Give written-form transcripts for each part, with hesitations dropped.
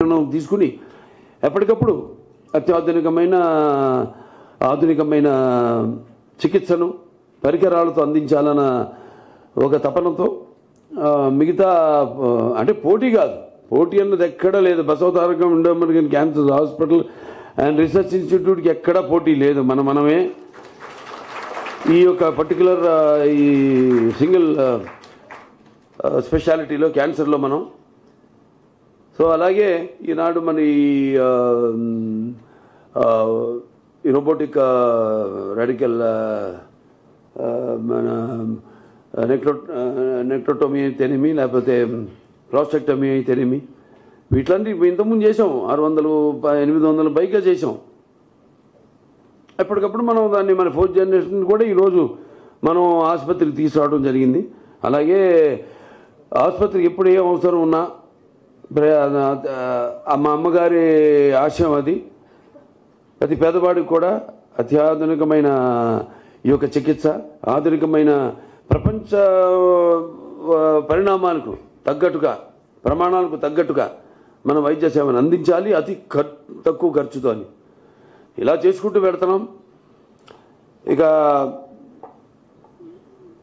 పరిగణన తీసుకుని ఎప్పటికప్పుడు ఆధునికమైన చికిత్సను పరికరాలతో అందించాలన్న ఒక తపనతో మిగతా అంటే పోటీ కాదు, పోటీ అన్నది ఎక్కడా లేదు. Basavatarakam Indo American cancer hospital and research ఇన్స్టిట్యూట్కి ఎక్కడా పోటీ లేదు. మనమే ఈ యొక్క పర్టికులర్ ఈ సింగిల్ స్పెషాలిటీలో క్యాన్సర్లో మనం. సో అలాగే ఈనాడు మన ఈ రోబోటిక్ రాడికల్ మన నెక్ట్రోటోమీ అయితేనేమి, లేకపోతే ప్రాస్టెక్టమీ అయితేనేమి, వీటిలాంటి ఇంతకుముందు చేసాం. 600-800 పైగా చేసాం. ఎప్పటికప్పుడు మనం దాన్ని మన 4th జనరేషన్ కూడా ఈరోజు మనం ఆసుపత్రికి తీసుకురావడం జరిగింది. అలాగే ఆసుపత్రికి ఎప్పుడు ఏ అవసరం ఉన్నా మా అమ్మగారి ఆశయం అది. ప్రతి పేదవాడికి కూడా అత్యాధునికమైన ఈ యొక్క చికిత్స, ఆధునికమైన ప్రపంచ పరిణామాలకు తగ్గట్టుగా, ప్రమాణాలకు తగ్గట్టుగా మన వైద్య సేవను అందించాలి, అతి తక్కువ ఖర్చుతో అని ఇలా చేసుకుంటూ పెడుతున్నాం. ఇక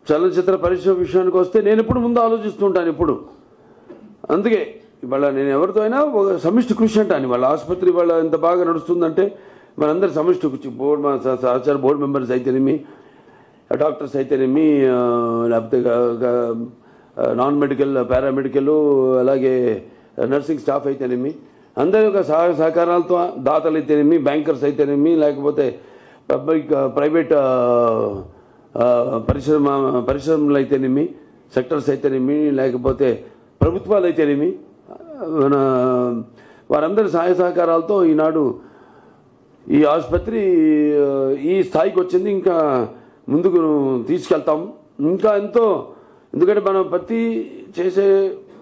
చలనచిత్ర పరిశ్రమ విషయానికి వస్తే నేను ఎప్పుడు ముందు ఆలోచిస్తుంటాను ఎప్పుడు. అందుకే ఇవాళ నేను ఎవరితో అయినా ఒక సమిష్టి కృషి అంటాను. వాళ్ళ ఆసుపత్రి వాళ్ళ ఎంత బాగా నడుస్తుందంటే మనందరి సమిష్టి కృషి, సహచార బోర్డు మెంబర్స్ అయితేనేమి, డాక్టర్స్ అయితేనేమి, లేకపోతే నాన్ మెడికల్, పారామెడికల్, అలాగే నర్సింగ్ స్టాఫ్ అయితేనేమి, అందరి యొక్క సహకారాలతో, దాతలు అయితేనేమి, బ్యాంకర్స్ అయితేనేమి, లేకపోతే ప్రైవేట్ పరిశ్రమలు అయితేనేమి, సెక్టర్స్ అయితేనేమి, లేకపోతే ప్రభుత్వాలు అయితేనేమి, మన వారందరి సహాయ సహకారాలతో ఈనాడు ఈ ఆసుపత్రి ఈ స్థాయికి వచ్చింది. ఇంకా ముందుకు తీసుకెళ్తాం ఇంకా ఎంతో. ఎందుకంటే మనం ప్రతి చేసే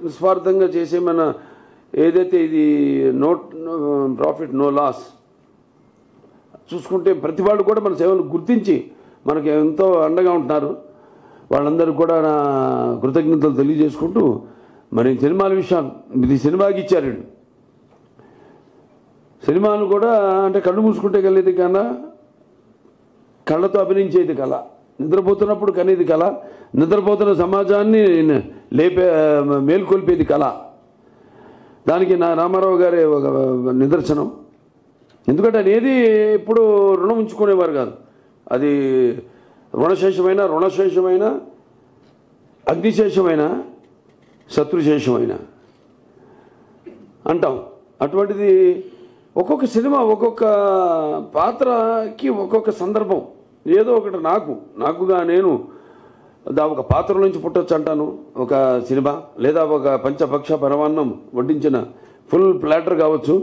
నిస్వార్థంగా చేసే మన ఏదైతే ఇది నో ప్రాఫిట్ నో లాస్ చూసుకుంటే ప్రతి వాళ్ళు కూడా మన సేవలు గుర్తించి మనకి ఎంతో అండగా ఉంటున్నారు. వాళ్ళందరూ కూడా నా కృతజ్ఞతలు తెలియజేసుకుంటూ, మరి సినిమాల విషయం ఇది సినిమాకి ఇచ్చారు. సినిమాను కూడా అంటే కళ్ళు మూసుకుంటే కలిగేది కన్నా కళ్ళతో అభినయించేది కళ, నిద్రపోతున్నప్పుడు కనేది కళ, నిద్రపోతున్న సమాజాన్ని మేల్కొల్పేది కళ. దానికి నా రామారావు గారే ఒక నిదర్శనం. ఎందుకంటే అనేది ఎప్పుడు రుణం ఉంచుకునేవారు కాదు. అది రుణశేషమైన అగ్నిశేషమైన శత్రుశేషమైన అంటాం. అటువంటిది ఒక్కొక్క సినిమా ఒక్కొక్క పాత్రకి ఒక్కొక్క సందర్భం ఏదో ఒకటి నాకుగా నేను ఒక పాత్ర నుంచి పుట్టొచ్చు అంటాను. ఒక సినిమా లేదా ఒక పంచపక్ష పరమాన్నం వడ్డించిన ఫుల్ ప్లాటర్ కావచ్చు,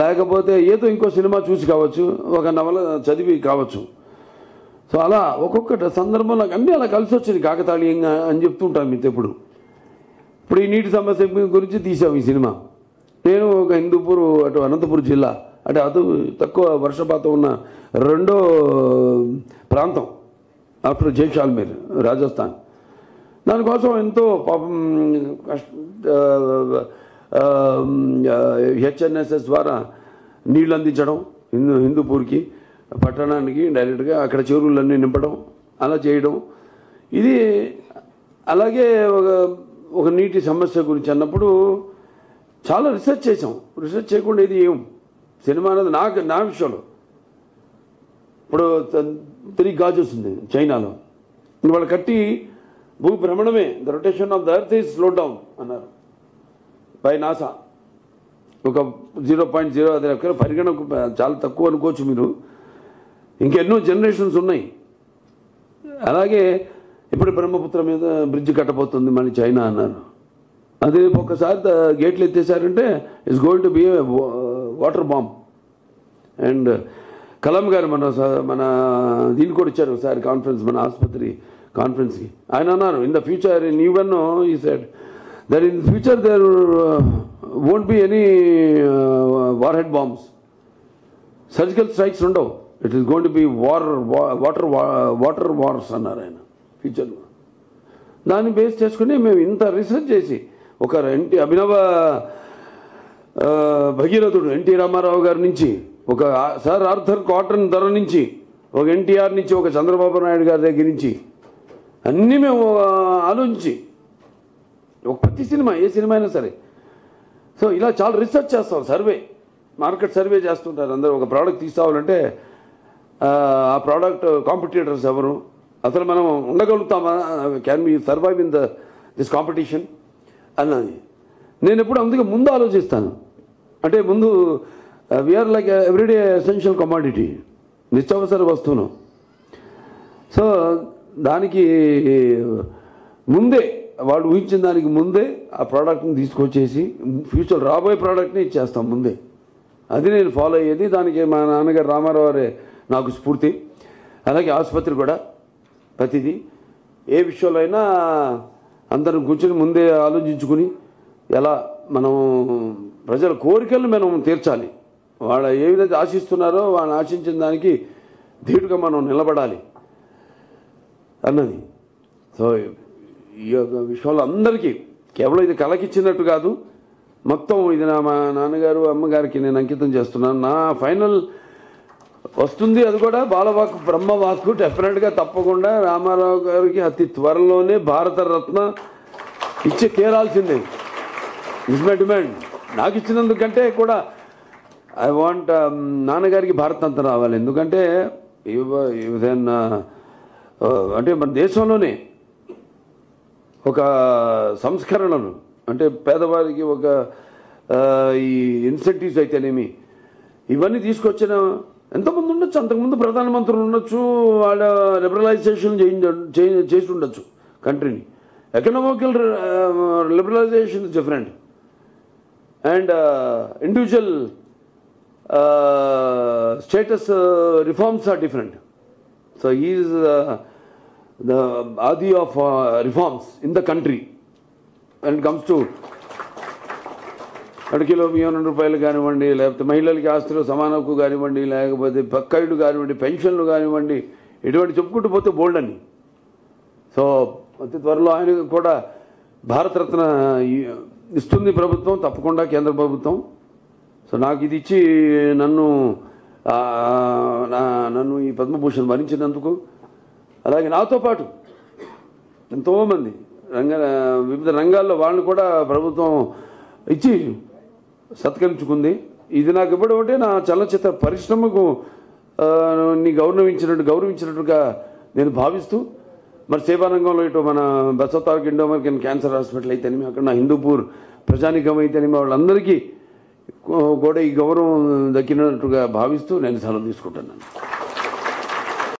లేకపోతే ఏదో ఇంకో సినిమా చూసి కావచ్చు, ఒక నవల చదివి కావచ్చు. సో అలా ఒక్కొక్క సందర్భం నాకు అన్నీ అలా కలిసి వచ్చింది కాకతాళీయంగా అని చెప్తుంటాను మీతో. ఇప్పుడు ఈ నీటి సమస్య గురించి తీసాం ఈ సినిమా. నేను ఒక హిందూపూర్ అటు అనంతపురం జిల్లా అంటే అటు తక్కువ వర్షపాతం ఉన్న రెండో ప్రాంతం ఆఫ్టర్ జైసాల్మేర్ రాజస్థాన్. దానికోసం ఎంతో పాపం హెచ్ఎన్ఎస్ఎస్ ద్వారా నీళ్ళు అందించడం హిందూపూర్కి పట్టణానికి డైరెక్ట్గా అక్కడ చెరువులన్నీ నింపడం అలా చేయడం. ఇది అలాగే ఒక నీటి సమస్య గురించి అన్నప్పుడు చాలా రీసెర్చ్ చేసాం. రీసెర్చ్ చేయకుండా ఇది సినిమా అనేది నా విషయంలో ఇప్పుడు 3 గాజెస్ ఉంది చైనాలో. వాళ్ళు కట్టి భూభ్రమణమే the rotation of the earth is slow down అన్నారు బై నాసా. ఒక 0.0 అది పరిగణకు చాలా తక్కువ అనుకోవచ్చు మీరు. ఇంకెన్నో జనరేషన్స్ ఉన్నాయి. అలాగే ఇప్పుడు బ్రహ్మపుత్ర మీద బ్రిడ్జ్ కట్టబోతుంది మళ్ళీ చైనా అన్నారు. అది ఒక్కసారి గేట్లు ఎత్తేసారంటే it's going to be a water bomb. And Kalam garu మన దీనికి కూడా ఇచ్చారు ఒకసారి కాన్ఫరెన్స్, మన ఆసుపత్రి కాన్ఫరెన్స్కి. ఆయన అన్నారు in the future in even he said that in future there won't be any war head bombs, surgical strikes ఉండవు. It is going to be water wars అన్నారు ఆయన ఫ్యూచర్లో. దాన్ని బేస్ చేసుకుని మేము ఇంత రీసెర్చ్ చేసి ఒక అభినవ భగీరథుడు ఎన్టీ రామారావు గారి నుంచి, ఒక సర్ ఆర్థర్ కాటన్ ధర నుంచి, ఒక ఎన్టీఆర్ నుంచి, ఒక చంద్రబాబు నాయుడు గారి దగ్గర నుంచి అన్నీ మేము ఆలోచించి ఒక ప్రతి సినిమా, ఏ సినిమా అయినా సరే, సో ఇలా చాలా రీసెర్చ్ చేస్తాం, సర్వే, మార్కెట్ సర్వే చేస్తుంటారు అందరూ. ఒక ప్రోడక్ట్ తీసుకోవాలంటే ఆ ప్రోడక్ట్ కాంపిటీటర్స్ ఎవరు, అసలు మనం ఉండగలుగుతామా, can be survive in this competition అన్నది నేను ఎప్పుడు అందుకే ముందు ఆలోచిస్తాను. అంటే ముందు we are like everyday essential commodity, నిత్యావసర వస్తువును. సో దానికి ముందే, వాళ్ళు ఊహించిన దానికి ముందే ఆ ప్రోడక్ట్ని తీసుకొచ్చేసి ఫ్యూచర్ రాబోయే ప్రోడక్ట్ని ఇచ్చేస్తాం ముందే. అది నేను ఫాలో అయ్యేది. దానికి మా నాన్నగారు రామారావు గారే నాకు స్ఫూర్తి. అలాగే ఆసుపత్రి కూడా ప్రతిదీ ఏ విషయంలో అయినా అందరం కూర్చొని ముందే ఆలోచించుకుని ఎలా మనం ప్రజల కోరికలను మనం తీర్చాలి, వాళ్ళ ఏ విధంగా ఆశిస్తున్నారో వాళ్ళని ఆశించిన దానికి ధీటుగా మనం నిలబడాలి అన్నది. సో ఈ యొక్క విషయంలో అందరికీ కేవలం ఇది కలకిచ్చినట్టు కాదు, మొత్తం ఇది మా నాన్నగారు అమ్మగారికి నేను అంకితం చేస్తున్నాను. నా ఫైనల్ వస్తుంది, అది కూడా బాలవాక్ బ్రహ్మవాక్, డెఫినెట్గా తప్పకుండా రామారావు గారికి అతి త్వరలోనే భారతరత్న ఇచ్చి తీరాల్సిందే. Is my demand. నాకు ఇచ్చినందుకంటే కూడా ఐ వాంట్ నాన్నగారికి భారతరత్న రావాలి. ఎందుకంటే అంటే మన దేశంలోనే ఒక సంస్కరణలు, అంటే పేదవారికి ఒక ఈ ఇన్సెంటివ్స్ అయితేనేమి, ఇవన్నీ తీసుకొచ్చిన ఎంతమంది ఉండొచ్చు, అంతకుముందు ప్రధానమంత్రులు ఉండొచ్చు, వాళ్ళ లిబరలైజేషన్ చేసి ఉండొచ్చు కంట్రీని. Economical liberalisation is different and individual states reforms are different. So is the adi of reforms in the country when it comes to 1 kilo బియ్యం 2 రూపాయలు కానివ్వండి, లేకపోతే మహిళలకి ఆస్తులు సమాన హక్కు కానివ్వండి, లేకపోతే పక్కాయిలు కానివ్వండి, పెన్షన్లు కానివ్వండి, ఇటువంటి చెప్పుకుంటూ పోతే బోల్డ్ అని. సో అతి త్వరలో ఆయన కూడా భారతరత్న ఇస్తుంది ప్రభుత్వం, తప్పకుండా కేంద్ర ప్రభుత్వం. సో నాకు ఇది ఇచ్చి నన్ను ఈ పద్మభూషణ్ భరించినందుకు, అలాగే నాతో పాటు ఎంతోమంది వివిధ రంగాల్లో వాళ్ళని కూడా ప్రభుత్వం ఇచ్చి సత్కరించుకుంది. ఇది నాకు ఇవ్వడం అంటే నా చలనచిత్ర పరిశ్రమకు గౌరవించినట్టుగా నేను భావిస్తూ, మరి సేవా రంగంలో ఇటు మన Basavataraka Indo American cancer hospital అయితేనేమి, అక్కడ నా హిందూపూర్ ప్రజానికం అయితేనేమి, వాళ్ళందరికీ కూడా ఈ గౌరవం దక్కినట్టుగా భావిస్తూ నేను సెలవు తీసుకుంటున్నాను.